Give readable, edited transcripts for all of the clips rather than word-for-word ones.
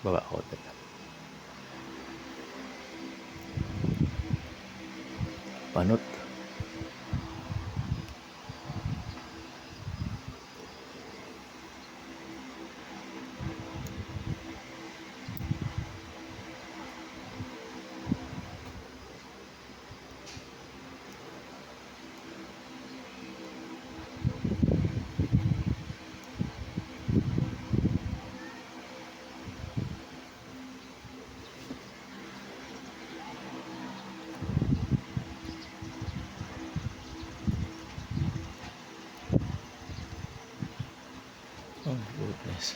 Baba ko. Panot. Oh goodness.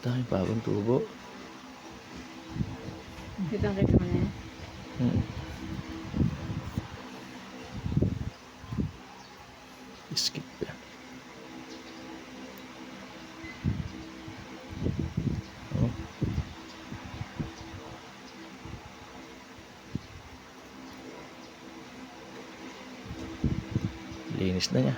Daming bagong tubo. Kitang-kita mo na yan. Skip yan. Oh. Linis na niya.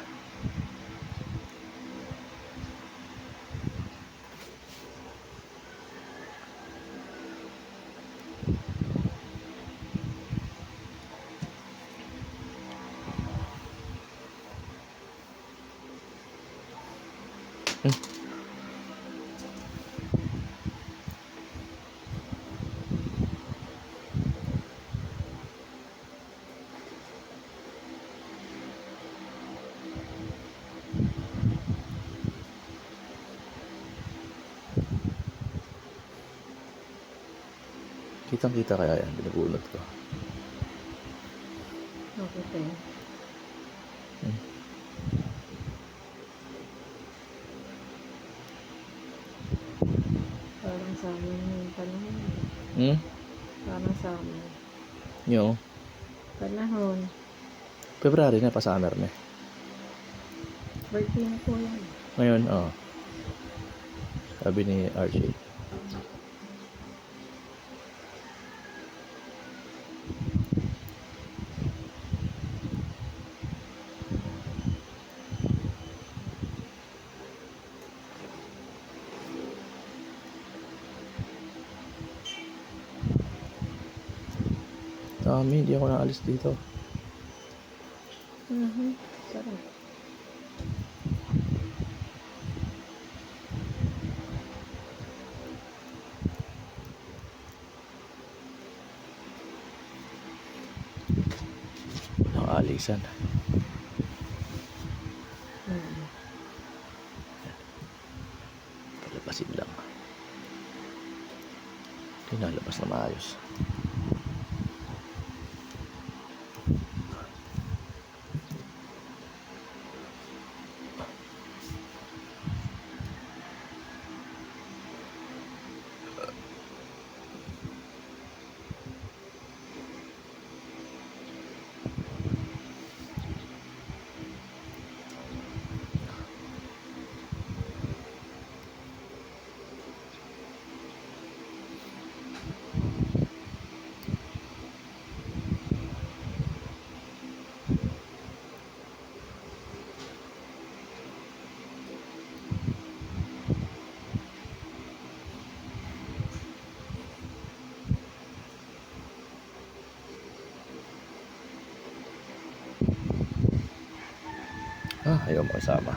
Kitang-kita kaya yan, binabunot ko. Okay tayo. Parang sa amin yung panahon. Parang sa amin. Yung Panahon. February na, pa-summer na. Birthday na po yan. Ngayon, sabi ni RJ. Hindi ako naalis dito. Sarap. Nakalisan. Palabasin lang. Tinalabas na maayos. Ayaw makasama.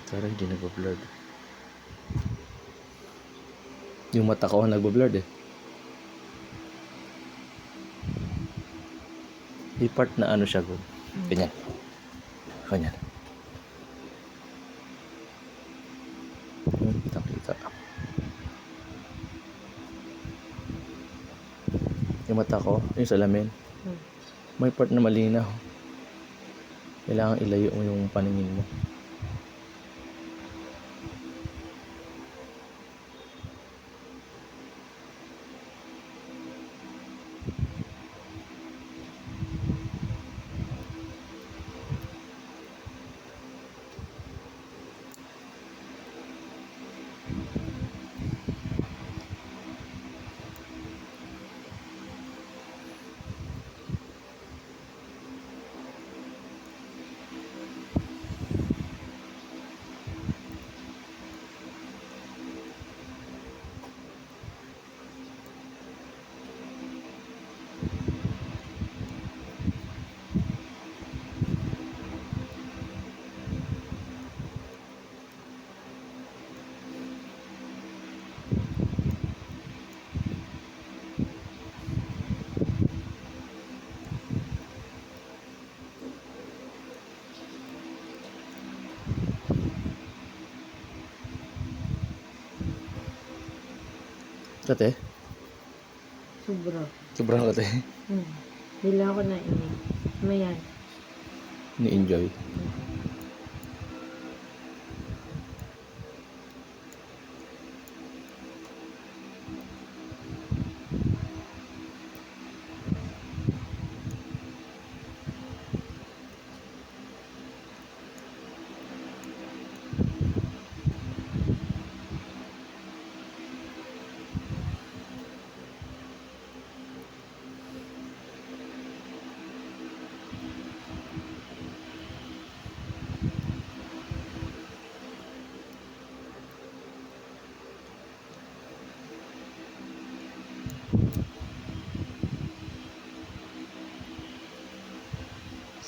Pero hindi nagbo-blurred. Yung mata ko ang nagbo-blurred eh. Di part na ano siya, good. Ganyan. Ganyan. Kita-kita. Yung mata ko, yung salamin. May part na malinaw. Kailangan ilayo mo yung paningin mo. Kate? Sobra. Sobrang kate. Bila ako na ini. Mayan. Ni-enjoy.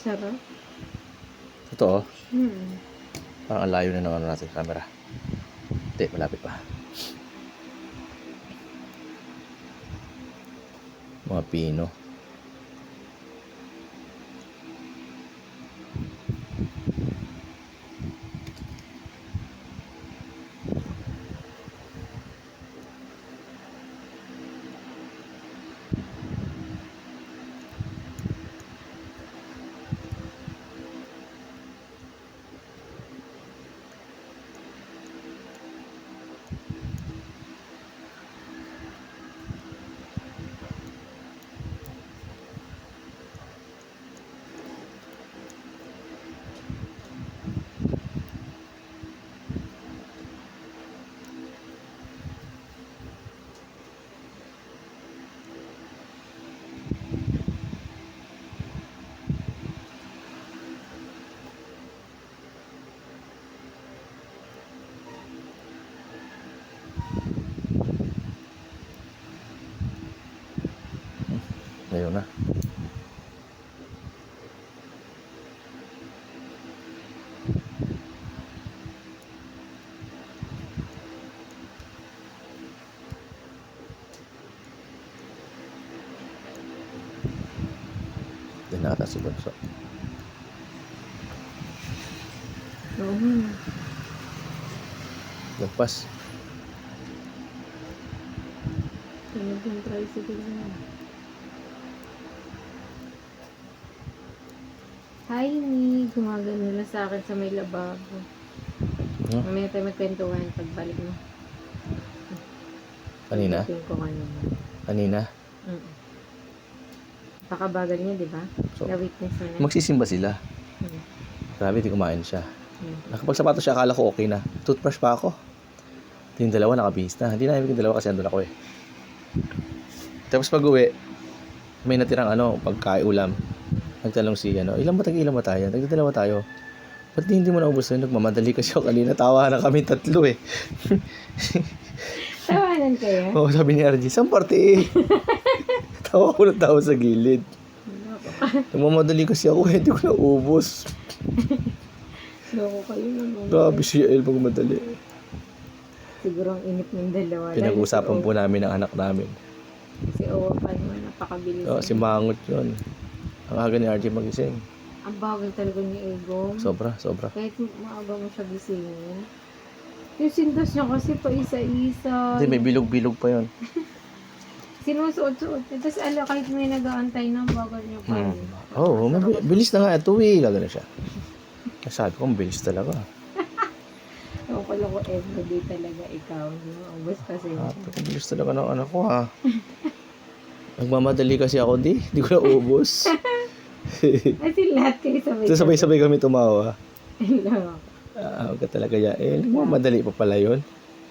Sarap. Totoo. Hmm. Parang ang layo na ng ano natin, camera. Hindi, malapit pa. Mga pino. Ayun na. Hindi na ata si Bunso. Oo. Lagpas. Tunog yung tricycle na. Hi, ni. Gumagano na sa akin sa may lababo. Huh? Mamaya tayo magkwentuhan pagbalik mo. Kanina? Tingin ko kanina. Kanina? Pakabagal niya, di ba? So, Na-witness mo na. magsisimba sila. Hmm. Grabe, di kumain siya. Hmm. Nakapagsapatos siya, akala ko okay na. Toothbrush pa ako. Yung dalawa nakabihis na. Hindi namin yung dalawa kasi andun ako eh. Tapos pag uwi, may natirang pagkain ulam. Nagtalong si ilan ba tayo? Nagdadalawa tayo. Ba't hindi mo naubos na? Nagmamadali kasi ako kanina. Tawa na kami tatlo eh. Tawanan kayo? Oo, sabi ni RG, saan parte eh? Tawa ko na tawa sa gilid. Nagmamadali kasi ako eh. Hindi ko naubos. Loko kayo naman. Grabe si El pag madali. Siguro ang inip ng dalawa. Pinag-usapan po namin ang anak namin. Si Owa pa naman, napakabilis. Oo, si Mangot yun. Ang aga ni RG magising. Ang bagal talaga ni Egong. Sobra. Kahit maaga mo siya gisingin. Yung sindas niya kasi pa isa-isa. Hindi, may bilog-bilog pa yun. Sinusuot-suot. Tapos kahit may nag-aantay ng bagal niya pa. Oo, bilis na nga ito eh. Gagano siya. Sabi ko, bilis talaga. Ewan ko lang ko everyday talaga ikaw. Ubus kasi. Bilis talaga ng anak ko ha. Nagmamadali kasi ako di ko na ubos. Kasi lahat kayo sabay. So sabay-sabay kami tumawa. Hello. Huwag ka talaga ya. Nagmamadali pa pala yun.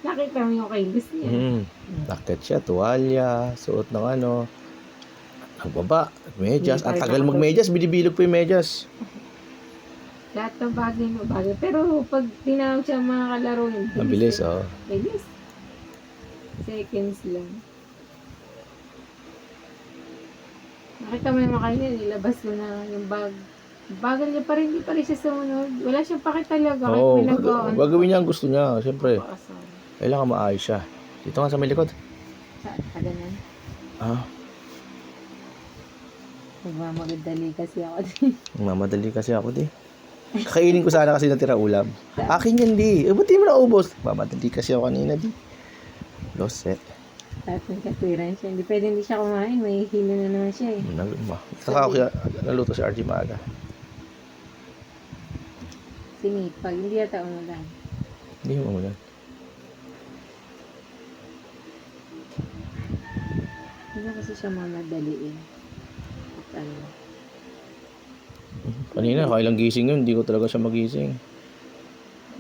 Nakita mo yung kilos niya. Nakit siya, tuwalya, suot ng nagbaba, medyas. Ang tagal mag-medyas, binibilog pa yung medyas. Lahat ng bagay mo bagay. Pero pag tinawag siya mga kalaro, Ang bilis, oh. Bilis. Seconds lang. Nakita mo yung mga kanya, nilabas ko na yung bag. Bagal niya pa rin, hindi pa rin siya sumunod. Wala siyang paki talaga. Oo, gagawin niya ang gusto niya. Siyempre, kailangan maayos siya. Dito nga sa may likod. Sa taganan. Nagmamadali kasi ako din. Mamadali kasi ako di. Kakainin ko sana kasi natira ulam. Akin yan di. Ba't di mo naubos? Mamadali kasi ako kanina di. Lose. At may katwiran siya. Hindi siya kumain. May hilo na naman siya eh. Saka ako kaya naluto si RG maaga. Sinipag. Hindi yata umulan. Hindi mo umulan. Hindi na kasi siya mamadaliin. At ano. Kanina, kailang gising yun, hindi ko talaga siya magising.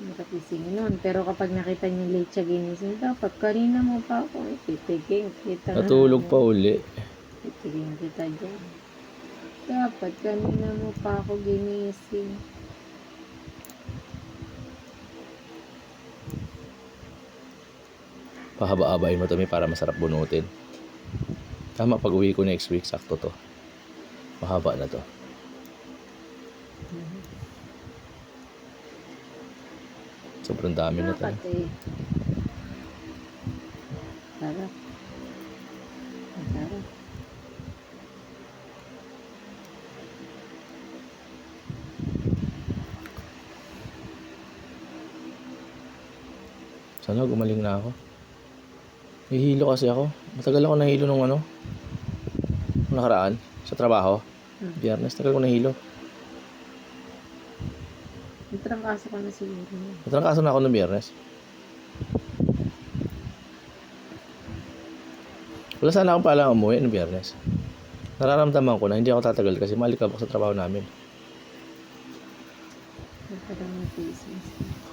Nakapising nun. Pero kapag nakita niyo late siya ginising, dapat kanina mo pa ako. Titiging kita na. Natulog pa uli. Titiging kita dyan. Dapat kanina mo pa ako ginising. Pahaba-habain mo to may para masarap bunutin. Tama, pag uwi ko next week, sakto to. Mahaba na to. Sobrang dami na to. Dapat eh. Sarap. Ang sarap. Sana gumaling na ako. Nahihilo kasi ako. Matagal ako nahilo nung nung nakaraan sa trabaho. Biyernes, tagal ko nahilo. Natrangkaso ka na siguro. Natrangkaso na ako ng Biyernes. Wala sana akong palang umuwi ng Biyernes. Nararamdaman ko na hindi ako tatagal kasi malikabok sa trabaho namin. Nagkaroon ng business.